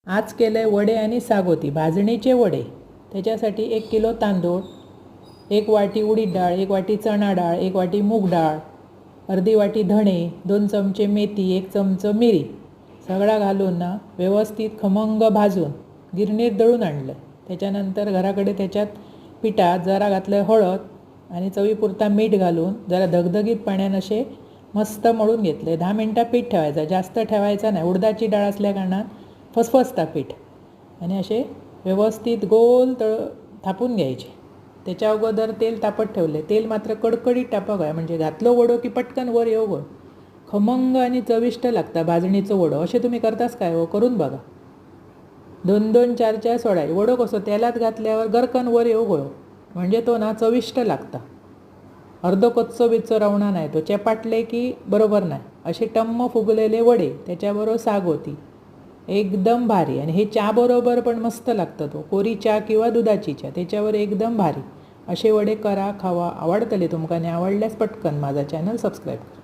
आज केले वडे आणि सागोती भाजणीचे वडे। त्याच्यासाठी 1 किलो तांदूळ, 1 वाटी उडीद डाळ, 1 वाटी चणा डाळ, 1 वाटी मूग डाळ, अर्धी वाटी धणे, 2 चमचे मेथी, 1 चमचा मिरी सगळा घालून ना व्यवस्थित खमंग भाजून गिरणीत दळून आणलं। त्याच्यानंतर घराकडे त्याच्यात पिठात जरा घातलं हळद आणि चवीपुरता मीठ घालून जरा धगधगीत पाण्यानं असे मस्त मळून घेतले। 10 मिनटं पीठ ठेवायचं, जास्त ठेवायचं नाही, उडदाची डाळ असल्या कारणात फसफसता पीठ। आणि असे व्यवस्थित गोल थापून घ्यायचे। त्याच्या अगोदर तेल तापत ठेवले। तेल मात्र कडकडीत टापक आहे, म्हणजे घातलं वडो की पटकन वर येऊ गो। खमंग आणि चविष्ट लागतं भाजणीचं वडं। असे तुम्ही करतास काय हो? करून बघा। 2-2 4-4 सोडायचे। वडो कसं तेलात घातल्यावर गरकन वर येऊ गो, म्हणजे तो ना चविष्ट लागता। अर्ध कच्चं बिच्चं रावणा नाही, तो चेपाटले की बरोबर नाही। असे टम्म फुगलेले वडे त्याच्याबरोबर सागोती एकदम भारी। आणि हे चहा बरोबर पण मस्त लागतं। तो कोरी चहा किंवा दुधाची चहा त्याच्यावर एकदम भारी। असे वडे करा, खावा, आवडतले तुमका आणि आवडल्यास पटकन माझा चॅनल सबस्क्राईब करा।